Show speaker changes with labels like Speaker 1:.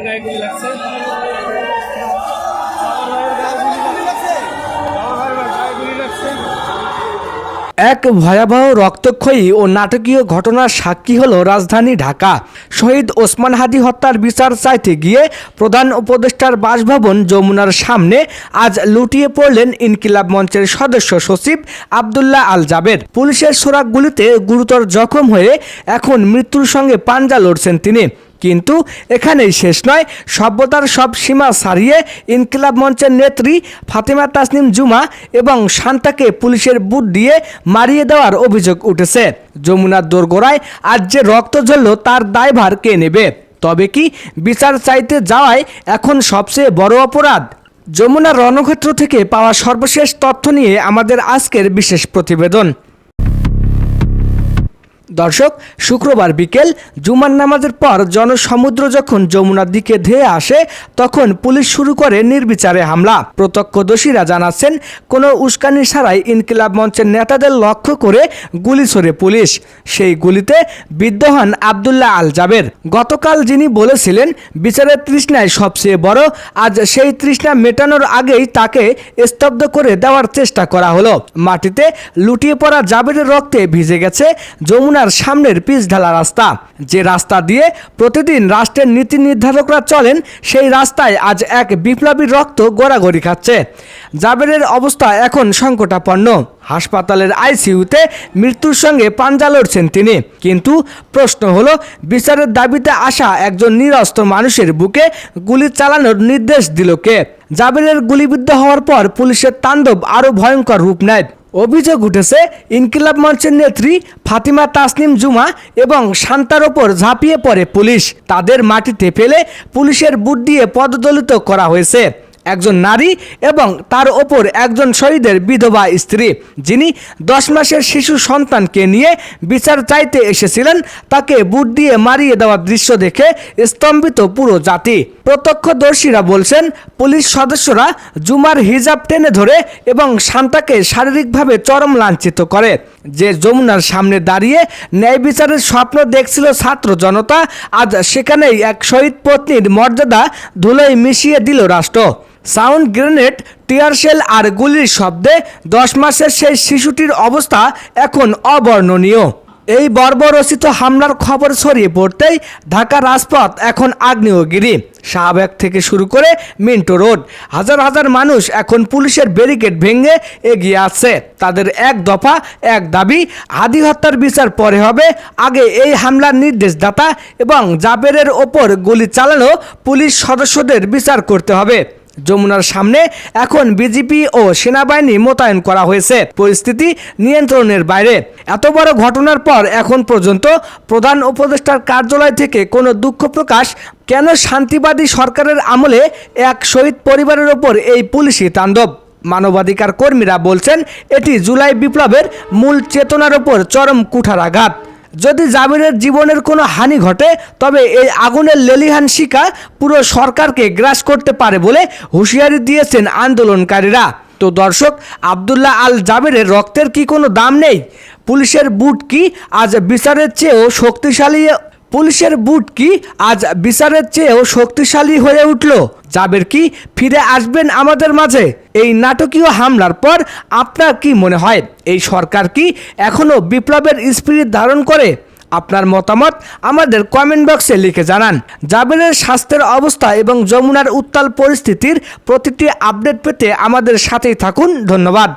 Speaker 1: গায়ে গুলি লাগছে।
Speaker 2: এক ভয়াবহ রক্তক্ষয়ী ও নাটকীয় ঘটনার সাক্ষী হলো রাজধানী ঢাকা। শহীদ ওসমান হাদি হত্যার বিচার চাইতে গিয়ে প্রধান উপদেষ্টার বাসভবন যমুনার সামনে আজ লুটিয়ে পড়লেন ইনকিলাব মঞ্চের সদস্য সচিব আব্দুল্লাহ আল জাবের। পুলিশের ছোড়া গুলিতে গুরুতর জখম হয়ে এখন মৃত্যুর সঙ্গে পাঞ্জা লড়ছেন তিনি। কিন্তু এখানেই শেষ নয়। সভ্যতার সব সীমা ছাড়িয়ে ইনকিলাব মঞ্চের নেত্রী ফাতেমা তাসনিম জুমা এবং শান্তাকে পুলিশের বুট দিয়ে মারিয়ে দেওয়ার অভিযোগ উঠেছে। যমুনার দোরগোড়ায় আজ যে রক্ত ঝরল তার দায়ভার কে নেবে? তবে কি বিচার চাইতে যাওয়ায় এখন সবচেয়ে বড় অপরাধ? যমুনার রণক্ষেত্র থেকে পাওয়া সর্বশেষ তথ্য নিয়ে আমাদের আজকের বিশেষ প্রতিবেদন। দর্শক, শুক্রবার বিকেল জুমার নামাজের পর জনসমুদ্র যখন যমুনার দিকে ধেয়ে আসে তখন পুলিশ শুরু করে নির্বিচারে হামলা। প্রত্যক্ষদর্শীরা জানাচ্ছেন কোনো উস্কানি ছাড়াই ইনকিলাব মঞ্চের নেতাদের লক্ষ্য করে গুলি ছোড়ে পুলিশ। সেই গুলিতে বিদ্ধ হন আব্দুল্লাহ আল জাবের। গতকাল যিনি বলেছিলেন বিচারের তৃষ্ণায় সবচেয়ে বড়, আজ সেই তৃষ্ণা মেটানোর আগেই তাকে স্তব্ধ করে দেওয়ার চেষ্টা করা হলো। মাটিতে লুটিয়ে পড়া জাবেরের রক্তে ভিজে গেছে যমুনার সামনের পিচ ঢালা রাস্তা। যে রাস্তা দিয়ে প্রতিদিন রাষ্ট্রের নীতি নির্ধারকরা চলেন, সেই রাস্তায় আজ এক বিপ্লবীর রক্ত গড়াগড়ি খাচ্ছে। জাবেরের অবস্থা এখন সংকটাপন্ন। হাসপাতালের আইসিইউতে মৃত্যুর সঙ্গে পাঞ্জা লড়ছেন তিনি। কিন্তু প্রশ্ন হলো, বিচারের দাবিতে আসা একজন নিরস্ত্র মানুষের বুকে গুলি চালানোর নির্দেশ দিল কে? জাবেরের গুলিবিদ্ধ হওয়ার পর পুলিশের তাণ্ডব আরও ভয়ঙ্কর রূপ নেয়। অভিযোগ উঠেছে ইনকিলাব মঞ্চের নেত্রী ফাতিমা তাসনিম জুমা এবং শান্তার ওপর ঝাঁপিয়ে পড়ে পুলিশ। তাদের মাটিতে ফেলে পুলিশের বুট দিয়ে পদদলিত করা হয়েছে। একজন নারী এবং তার ওপর একজন শহীদের বিধবা স্ত্রী, যিনি 10 মাসের শিশু সন্তানকে নিয়ে বিচার চাইতে এসেছিলেন, তাকে বুট দিয়ে মারিয়ে দেওয়ার দৃশ্য দেখে স্তম্ভিত পুরো জাতি। প্রত্যক্ষদর্শীরা বলছেন, পুলিশ সদস্যরা জুমার হিজাব টেনে ধরে এবং শান্তাকে শারীরিকভাবে চরম লাঞ্ছিত করে। যে যমুনার সামনে দাঁড়িয়ে ন্যায় বিচারের স্বপ্ন দেখছিল ছাত্র জনতা, আজ সেখানেই এক শহীদ পত্নীর মর্যাদা ধুলোয় মিশিয়ে দিল রাষ্ট্র। সাউন্ড গ্রেনেড, টিয়ারশেল আর গুলির শব্দে 10 মাসের সেই শিশুটির অবস্থা এখন অবর্ণনীয়। এই বর্বরচিত হামলার খবর ছড়িয়ে পড়তেই ঢাকা রাজপথ এখন আগ্নেয়গিরি। শাহবাগ থেকে শুরু করে মিন্টো রোড, হাজার হাজার মানুষ এখন পুলিশের ব্যারিকেড ভেঙে এগিয়ে আসছে। তাদের এক দফা এক দাবি, হাদি হত্যার বিচার পরে হবে, আগে এই হামলার নির্দেশদাতা এবং জাবেরের ওপর গুলি চালানো পুলিশ সদস্যদের বিচার করতে হবে। যমুনার সামনে এখন বিজিপি ও সেনাবাহিনী মোতায়েন করা হয়েছে। পরিস্থিতি নিয়ন্ত্রণের বাইরে। এত বড় ঘটনার পর এখন পর্যন্ত প্রধান উপদেষ্টার কার্যালয় থেকে কোনো দুঃখ প্রকাশ কেন? শান্তিবাদী সরকারের আমলে এক শহীদ পরিবারের ওপর এই পুলিশি তাণ্ডব। মানবাধিকার কর্মীরা বলছেন, এটি জুলাই বিপ্লবের মূল চেতনার ওপর চরম কুঠারাঘাত। যদি জাবেরের জীবনের কোনো হানি ঘটে, তবে এই আগুনের লেলিহান শিকা পুরো সরকারকে গ্রাস করতে পারে বলে হুঁশিয়ারি দিয়েছেন আন্দোলনকারীরা। তো দর্শক, আব্দুল্লাহ আল জাবেরের রক্তের কি কোনো দাম নেই? পুলিশের বুট কি আজ বিচারের চেয়েও শক্তিশালী? পুলিশের বুট কি আজ বিচারের চেয়েও শক্তিশালী হয়ে উঠল? জাবের কি ফিরে আসবেন আমাদের মাঝে? এই নাটকীয় হামলার পর আপনার কি মনে হয়, এই সরকার কি এখনও বিপ্লবের স্পিরিট ধারণ করে? আপনার মতামত আমাদের কমেন্ট বক্সে লিখে জানান। জাবেরের স্বাস্থ্যের অবস্থা এবং যমুনার উত্তাল পরিস্থিতির প্রতিটি আপডেট পেতে আমাদের সাথেই থাকুন। ধন্যবাদ।